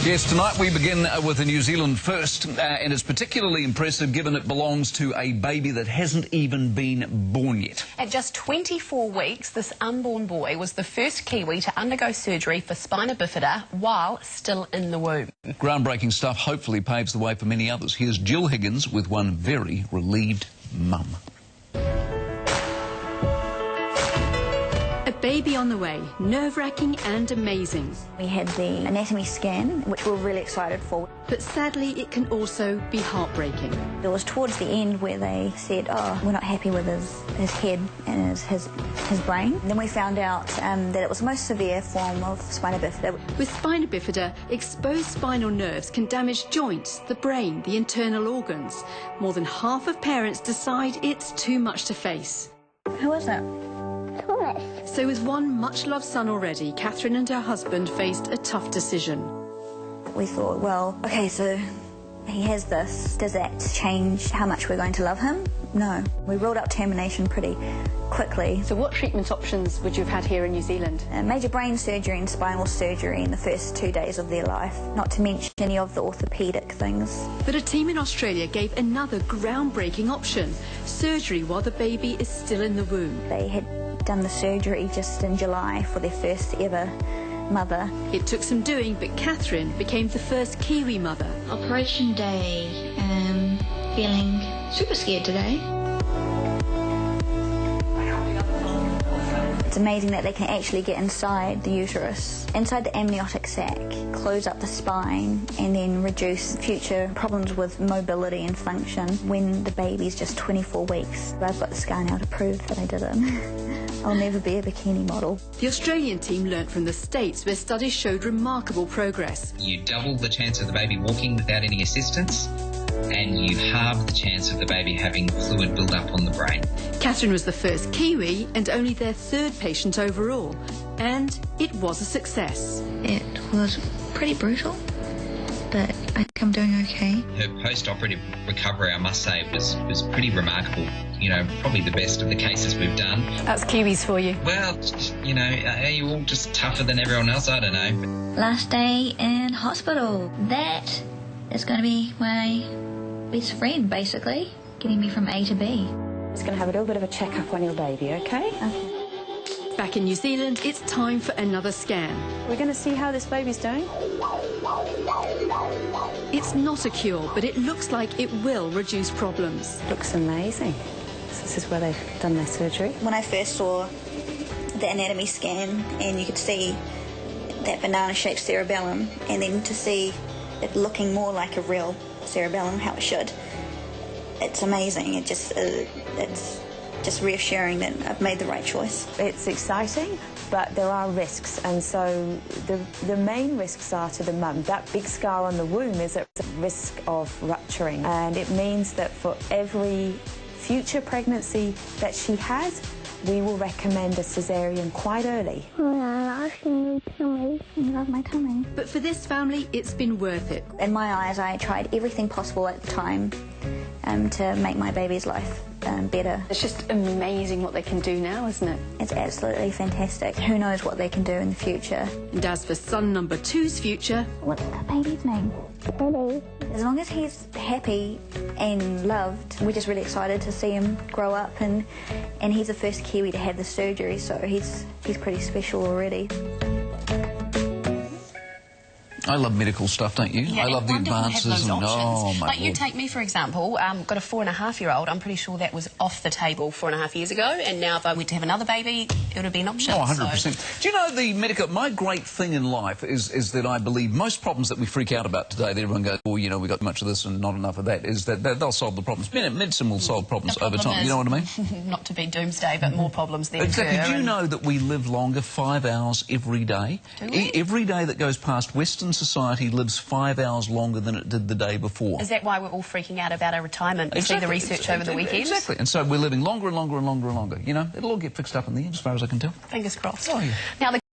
Yes, tonight we begin with a New Zealand first, and it's particularly impressive given it belongs to a baby that hasn't even been born yet. At just 24 weeks, this unborn boy was the first Kiwi to undergo surgery for spina bifida while still in the womb. Groundbreaking stuff hopefully paves the way for many others. Here's Jill Higgins with one very relieved mum. A baby on the way, nerve-wracking and amazing. We had the anatomy scan, which we're really excited for. But sadly, it can also be heartbreaking. It was towards the end where they said, oh, we're not happy with his head and his brain. Then we found out that it was the most severe form of spina bifida. With spina bifida, exposed spinal nerves can damage joints, the brain, the internal organs. More than half of parents decide it's too much to face. Who is it? Thomas. So with one much-loved son already, Catherine and her husband faced a tough decision. We thought, well, okay, so he has this. Does that change how much we're going to love him? No. We ruled out termination pretty quickly. So what treatment options would you have had here in New Zealand? Major brain surgery and spinal surgery in the first 2 days of their life, not to mention any of the orthopaedic things. But a team in Australia gave another groundbreaking option, surgery while the baby is still in the womb. They had done the surgery just in July for their first ever mother. It took some doing, but Catherine became the first Kiwi mother. Operation day, feeling super scared today. It's amazing that they can actually get inside the uterus, inside the amniotic sac, close up the spine and then reduce future problems with mobility and function when the baby's just 24 weeks. I've got the scar now to prove that I did it. I'll never be a bikini model. The Australian team learnt from the States where studies showed remarkable progress. You double the chance of the baby walking without any assistance, and you halve the chance of the baby having fluid build up on the brain. Catherine was the first Kiwi and only their third patient overall. And it was a success. It was pretty brutal, but I think I'm doing okay. Her post-operative recovery, I must say, was pretty remarkable. You know, probably the best of the cases we've done. That's Kiwis for you. Well, you know, are you all just tougher than everyone else? I don't know. Last day in hospital. That is going to be my best friend, basically, getting me from A to B. Just going to have a little bit of a check-up on your baby, okay? Back in New Zealand, it's time for another scan. We're going to see how this baby's doing. It's not a cure, but it looks like it will reduce problems. Looks amazing. So this is where they've done their surgery. When I first saw the anatomy scan and you could see that banana-shaped cerebellum, and then to see it looking more like a real cerebellum, how it should, it's amazing. It's just reassuring that I've made the right choice. It's exciting, but there are risks, and so the main risks are to the mum. That big scar on the womb is at risk of rupturing, and it means that for every future pregnancy that she has, we will recommend a cesarean quite early. I love my tummy. But for this family, it's been worth it. In my eyes, I tried everything possible at the time to make my baby's life better. It's just amazing what they can do now, isn't it? It's absolutely fantastic. Who knows what they can do in the future. And as for son number 2's future... What's the baby's name? Eddie. As long as he's happy and loved, we're just really excited to see him grow up, and he's the first Kiwi to have the surgery, so he's pretty special already. I love medical stuff, don't you? Yeah, I love the advances. And, oh, my like you Lord. take me, for example, got a 4.5-year-old. I'm pretty sure that was off the table 4.5 years ago, and now if I were to have another baby, it would have been an option. Oh, 100%. So. Do you know the medical... My great thing in life is that I believe most problems that we freak out about today, that everyone goes, oh, you know, we got too much of this and not enough of that, is that they'll solve the problems. Medicine will solve problems over time. You know what I mean? Not to be doomsday, but more problems there. Exactly. Do you know that we live longer 5 hours every day? Do we? Every day that goes past, Western society lives 5 hours longer than it did the day before. Is that why we're all freaking out about our retirement? You see the research over the weekend? Exactly. And so we're living longer and longer and longer and longer. You know, it'll all get fixed up in the end, as far as I can tell. Fingers crossed. Oh, yeah. Now, the